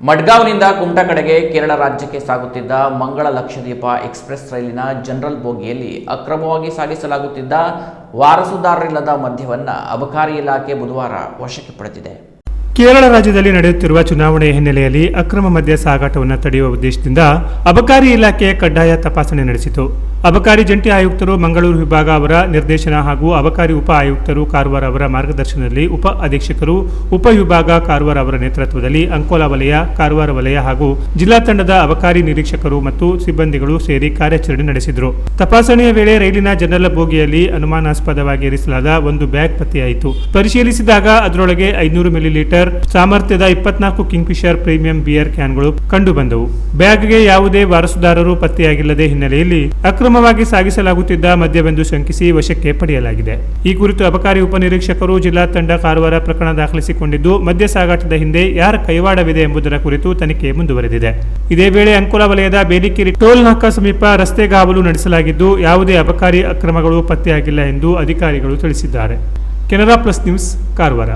ಮಡ್ಗಾವ್ನಿಂದ ಕುಮಟಾ ಕಡೆಗೆ ಕೇರಳ ರಾಜ್ಯಕ್ಕೆ ಸಾಗುತ್ತಿದ್ದ ಮಂಗಳ ಲಕ್ಷದ್ವೀಪ ಎಕ್ಸ್‌ಪ್ರೆಸ್ ರೈಲಿನ ಜನರಲ್ ಬೋಗಿಯಲ್ಲಿ ಅಕ್ರಮವಾಗಿ ಸಾಗಿಸಲಾಗುತ್ತಿದ್ದ ವಾರಸುದಾರರಿಲ್ಲದ ಮದ್ಯವನ್ನು ಅಬಕಾರಿ ಇಲಾಖೆ ಬುಧವಾರ ವಶಕ್ಕೆ ಪಡೆದಿದೆ. ಕೇರಳ ರಾಜ್ಯದಲ್ಲಿ ನಡೆಯುತ್ತಿರುವ ಚುನಾವಣೆಯ ಹಿನ್ನೆಲೆಯಲ್ಲಿ ಅಕ್ರಮ ಮದ್ಯ ಸಾಗಾಟವನ್ನು ತಡೆಯುವ ಉದ್ದೇಶದಿಂದ ಅಬಕಾರಿ ಇಲಾಖೆ ಕಡ್ಡಾಯ ತಪಾಸಣೆ ನಡೆಸಿತು. ಅಬಕಾರಿ ಜಂಟಿ ಆಯುಕ್ತರು ಮಂಗಳೂರು ವಿಭಾಗ ಅವರ ನಿರ್ದೇಶನ ಹಾಗೂ ಅಬಕಾರಿ ಉಪ ಆಯುಕ್ತರು ಕಾರವಾರ ಅವರ ಮಾರ್ಗದರ್ಶನದಲ್ಲಿ ಉಪ ಅಧೀಕ್ಷಕರು ಉಪವಿಭಾಗ ಕಾರವಾರ ಅವರ ನೇತೃತ್ವದಲ್ಲಿ ಅಂಕೋಲಾ ವಲಯ, ಕಾರವಾರ ವಲಯ ಹಾಗೂ ಜಿಲ್ಲಾ ತಂಡದ ಅಬಕಾರಿ ನಿರೀಕ್ಷಕರು ಮತ್ತು ಸಿಬ್ಬಂದಿಗಳು ಸೇರಿ ಕಾರ್ಯಾಚರಣೆ ನಡೆಸಿದರು. ತಪಾಸಣೆಯ ವೇಳೆ ರೈಲಿನ ಜನರಲ್ ಬೋಗಿಯಲ್ಲಿ ಅನುಮಾನಾಸ್ಪದವಾಗಿ ಇರಿಸಲಾದ ಒಂದು ಬ್ಯಾಗ್ ಪತ್ತೆಯಾಯಿತು. ಪರಿಶೀಲಿಸಿದಾಗ ಅದರೊಳಗೆ 500 ಮಿಲಿಲೀಟರ್ ಸಾಮರ್ಥ್ಯದ 24 ಕಿಂಗ್ಫಿಷರ್ ಪ್ರೀಮಿಯಂ ಬಿಯರ್ ಕ್ಯಾನ್ಗಳು ಕಂಡು ಬಂದವು. ಬ್ಯಾಗ್ಗೆ ಯಾವುದೇ ವಾರಸುದಾರರು ಪತ್ತೆಯಾಗಿಲ್ಲದೆ ಹಿನ್ನೆಲೆಯಲ್ಲಿ ಅಕ್ರಮವಾಗಿ ಸಾಗಿಸಲಾಗುತ್ತಿದ್ದ ಮದ್ಯವೆಂದು ಶಂಕಿಸಿ ವಶಕ್ಕೆ ಪಡೆಯಲಾಗಿದೆ. ಈ ಕುರಿತು ಅಬಕಾರಿ ಉಪನಿರೀಕ್ಷಕರು ಜಿಲ್ಲಾ ತಂಡ ಕಾರವಾರ ಪ್ರಕರಣ ದಾಖಲಿಸಿಕೊಂಡಿದ್ದು, ಮದ್ಯ ಸಾಗಾಟದ ಹಿಂದೆ ಯಾರ ಕೈವಾಡವಿದೆ ಎಂಬುದರ ಕುರಿತು ತನಿಖೆ ಮುಂದುವರೆದಿದೆ. ಇದೇ ವೇಳೆ ಅಂಕೋಲಾ ವಲಯದ ಬೇಲಿಕೇರಿ ಟೋಲ್ ನಾಕಾ ಸಮೀಪ ರಸ್ತೆ ಕಾವಲು ನಡೆಸಲಾಗಿದ್ದು, ಯಾವುದೇ ಅಬಕಾರಿ ಅಕ್ರಮಗಳು ಪತ್ತೆಯಾಗಿಲ್ಲ ಎಂದು ಅಧಿಕಾರಿಗಳು ತಿಳಿಸಿದ್ದಾರೆ. Canara plus news, Karwar.